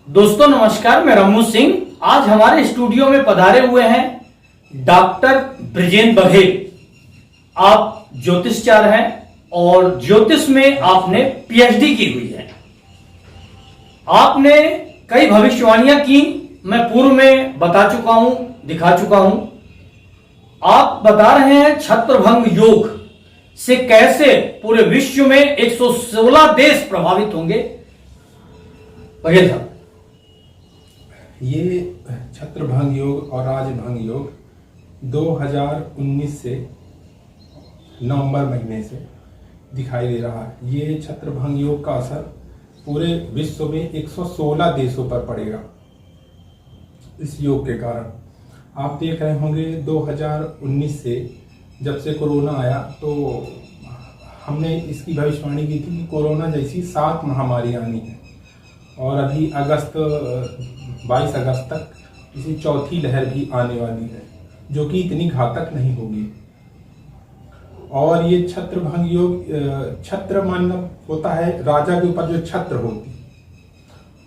दोस्तों नमस्कार, मैं रमू सिंह। आज हमारे स्टूडियो में पधारे हुए हैं डॉक्टर ब्रिजेन बघेल। आप ज्योतिषचार हैं और ज्योतिष में आपने पीएचडी की हुई है। आपने कई भविष्यवाणियां की, मैं पूर्व में बता चुका हूं, दिखा चुका हूं। आप बता रहे हैं छत्रभंग योग से कैसे पूरे विश्व में 116 देश प्रभावित होंगे। बघेल साहब, ये छत्रभंग योग और राजभंग योग 2019 से नवंबर महीने से दिखाई दे रहा है। ये छत्रभंग योग का असर पूरे विश्व में 116 देशों पर पड़ेगा। इस योग के कारण आप देख रहे होंगे 2019 से जब से कोरोना आया तो हमने इसकी भविष्यवाणी की थी कि कोरोना जैसी 7 महामारी आनी है और अभी 22 अगस्त तक इसी चौथी लहर भी आने वाली है जो कि इतनी घातक नहीं होगी। और ये छत्रभंग योग, छत्र मतलब होता है राजा के ऊपर जो छत्र होती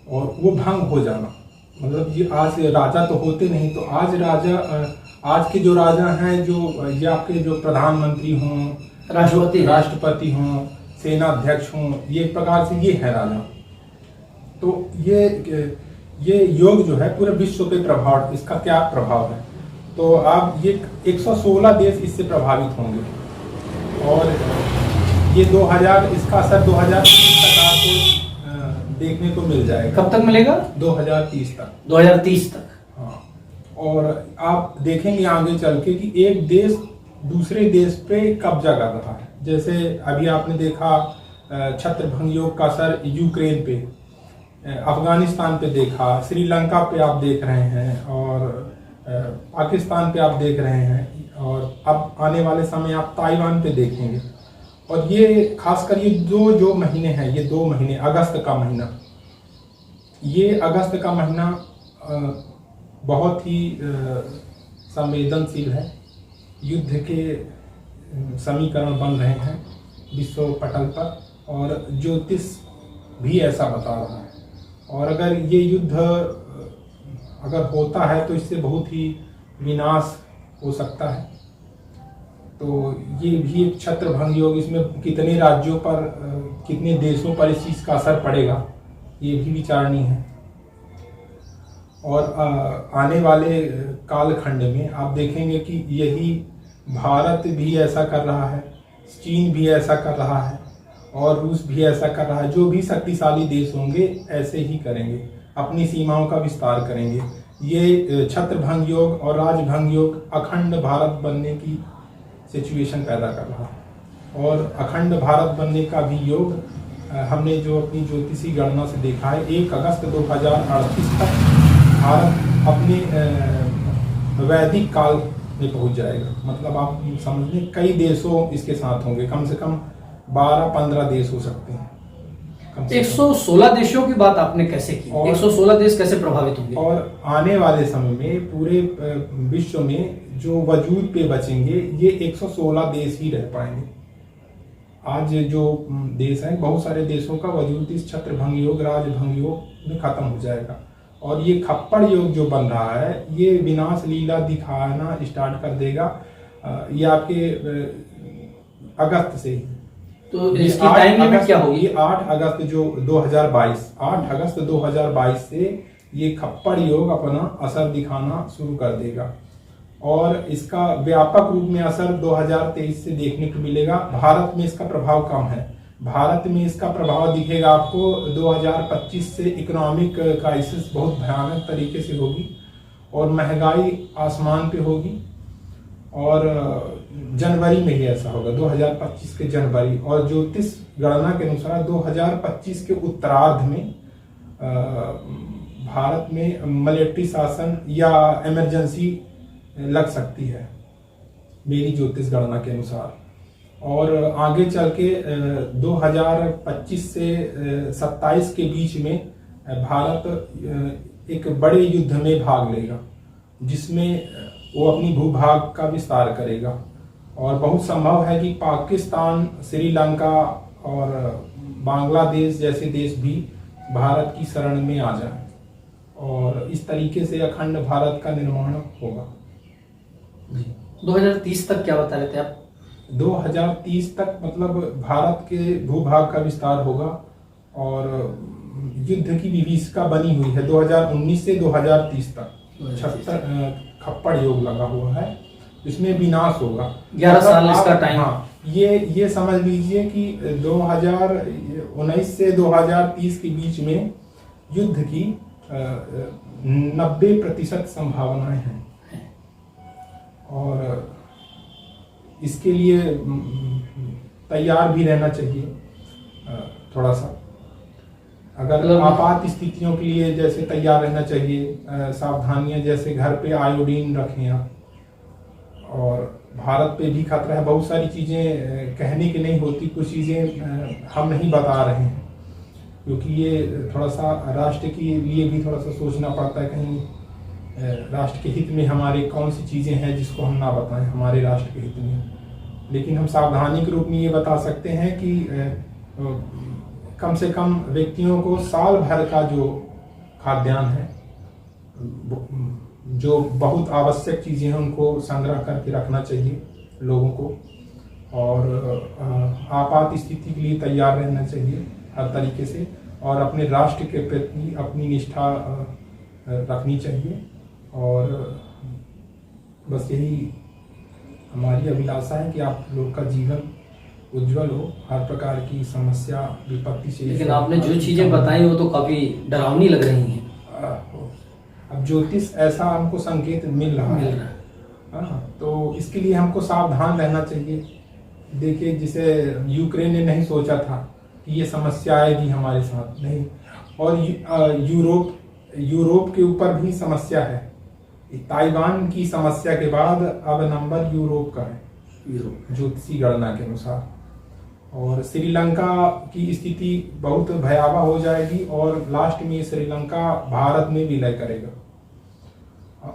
और वो भंग हो जाना, मतलब ये आज राजा तो होते नहीं, तो आज राजा, आज के जो राजा हैं, जो ये आपके जो प्रधानमंत्री हों, राष्ट्रपति हों, सेना अध्यक्ष हों, ये एक प्रकार से ये है राजा। तो ये योग जो है पूरे विश्व पे प्रभाव, इसका क्या प्रभाव है, तो आप ये 116 देश इससे प्रभावित होंगे और ये 2000 इसका असर 2030 तक आपको देखने को मिल जाएगा। कब तक मिलेगा? 2030 तक। 2030 तक। हाँ, और आप देखेंगे आगे चल के कि एक देश दूसरे देश पे कब्जा कर रहा है। जैसे अभी आपने देखा छत्रभंग योग का असर यूक्रेन पे, अफगानिस्तान पे देखा, श्रीलंका पे आप देख रहे हैं और पाकिस्तान पे आप देख रहे हैं और अब आने वाले समय आप ताइवान पे देखेंगे। और ये खासकर ये जो महीने हैं, ये 2 महीने, अगस्त का महीना, ये अगस्त का महीना बहुत ही संवेदनशील है। युद्ध के समीकरण बन रहे हैं विश्व पटल पर और ज्योतिष भी ऐसा बता रहा है। और अगर ये युद्ध अगर होता है तो इससे बहुत ही विनाश हो सकता है। तो ये भी एक छत्रभंग योग, इसमें कितने राज्यों पर, कितने देशों पर इस चीज़ का असर पड़ेगा ये भी विचारणीय है। और आने वाले कालखंड में आप देखेंगे कि यही भारत भी ऐसा कर रहा है, चीन भी ऐसा कर रहा है और रूस भी ऐसा कर रहा है। जो भी शक्तिशाली देश होंगे ऐसे ही करेंगे, अपनी सीमाओं का विस्तार करेंगे। ये छत्रभंग योग और राजभंग योग अखंड भारत बनने की सिचुएशन पैदा कर रहा है। और अखंड भारत बनने का भी योग हमने जो अपनी ज्योतिषी गणना से देखा है, 1 अगस्त 2038 तक भारत अपने वैदिक काल में पहुंच जाएगा। मतलब आप समझ लें कई देशों इसके साथ होंगे, कम से कम 12-15 देश हो सकते हैं। 116 देशों की बात आपने कैसे की? 116 देश कैसे प्रभावित होंगे? और आने वाले समय में पूरे विश्व में जो वजूद पे बचेंगे ये 116 देश ही रह पाएंगे। आज जो देश हैं, बहुत सारे देशों का वजूद इस छत्रभंग योग, राजभंग योग में खत्म हो जाएगा। और ये खप्पड़ योग जो बन रहा है ये विनाश लीला दिखाना स्टार्ट कर देगा। ये आपके अगस्त से ही, तो इसकी टाइम लिमिट क्या होगी? 8 अगस्त जो 2022, 8 अगस्त 2022 से ये खप्पड़ योग अपना असर दिखाना शुरू कर देगा और इसका व्यापक रूप में असर 2023 से देखने को मिलेगा। भारत में इसका प्रभाव कम है, भारत में इसका प्रभाव दिखेगा आपको 2025 से। इकोनॉमिक क्राइसिस बहुत भयानक तरीके से होगी और महंगाई आसमान पे होगी और जनवरी में ही ऐसा होगा, 2025 के जनवरी। और ज्योतिष गणना के अनुसार 2025 के उत्तरार्ध में भारत में मिलिट्री शासन या इमरजेंसी लग सकती है मेरी ज्योतिष गणना के अनुसार। और आगे चल के 2025 से 27 के बीच में भारत एक बड़े युद्ध में भाग लेगा जिसमें वो अपनी भूभाग का विस्तार करेगा। और बहुत संभव है कि पाकिस्तान, श्रीलंका और बांग्लादेश जैसे देश भी भारत की शरण में आ जाएं। और इस तरीके से अखंड भारत का निर्माण होगा। जी 2030 तक क्या बता रहे थे आप? 2030 तक मतलब भारत के भूभाग का विस्तार होगा और युद्ध की विभीषिका बनी हुई है 2019 से 2030 तक 76 खप्पड़ योग लगा हुआ है, इसमें विनाश होगा। 11 साल इसका टाइम। हाँ, ये समझ लीजिए कि 2019 से 2030 के बीच में युद्ध की 90% संभावनाएं हैं और इसके लिए तैयार भी रहना चाहिए थोड़ा सा। अगर आपात स्थितियों के लिए जैसे तैयार रहना चाहिए, सावधानियां जैसे घर पे आयोडीन रखें आप, और भारत पे भी खतरा है। बहुत सारी चीज़ें कहने की नहीं होती, कुछ चीज़ें हम नहीं बता रहे हैं क्योंकि ये थोड़ा सा राष्ट्र के लिए भी थोड़ा सा सोचना पड़ता है, कहीं राष्ट्र के हित में हमारे कौन सी चीज़ें हैं जिसको हम ना बताएं हमारे राष्ट्र के हित में। लेकिन हम सावधानी के रूप में ये बता सकते हैं कि कम से कम व्यक्तियों को साल भर का जो खाद्यान्न है, जो बहुत आवश्यक चीज़ें हैं, उनको संग्रह करके रखना चाहिए लोगों को, और आपात स्थिति के लिए तैयार रहना चाहिए हर तरीके से, और अपने राष्ट्र के प्रति अपनी निष्ठा रखनी चाहिए। और बस यही हमारी अभिलाषा है कि आप लोग का जीवन उज्जवल हो, हर प्रकार की समस्या विपत्ति से। लेकिन आपने जो चीजें बताई वो तो काफी डरावनी लग रही हैं। अब ज्योतिष ऐसा हमको संकेत मिल रहा है, तो इसके लिए हमको सावधान रहना चाहिए। देखिए, जिसे यूक्रेन ने नहीं सोचा था कि ये समस्या आएगी हमारे साथ, नहीं, और यूरोप के ऊपर भी समस्या है। ताइवान की समस्या के बाद अब नंबर यूरोप का है, ज्योतिषी गणना के अनुसार। और श्रीलंका की स्थिति बहुत भयावह हो जाएगी और लास्ट में श्रीलंका भारत में विलय करेगा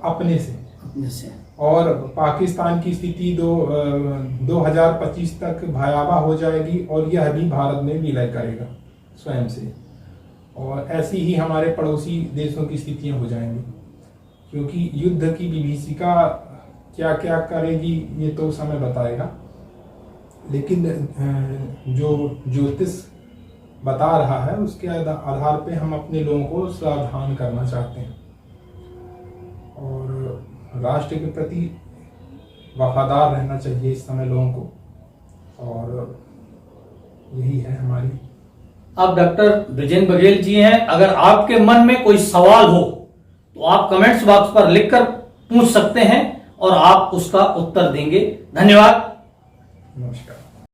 अपने से। और पाकिस्तान की स्थिति 2025 तक भयावह हो जाएगी और यह भी भारत में विलय करेगा स्वयं से। और ऐसी ही हमारे पड़ोसी देशों की स्थितियां हो जाएंगी, क्योंकि युद्ध की विभीषिका क्या क्या करेगी ये तो समय बताएगा। लेकिन जो ज्योतिष बता रहा है उसके आधार पे हम अपने लोगों को सावधान करना चाहते हैं और राष्ट्र के प्रति वफादार रहना चाहिए इस समय लोगों को, और यही है हमारी। आप डॉक्टर बृजेंद्र बघेल जी हैं। अगर आपके मन में कोई सवाल हो तो आप कमेंट्स बॉक्स पर लिखकर पूछ सकते हैं और आप उसका उत्तर देंगे। धन्यवाद, नमस्कार।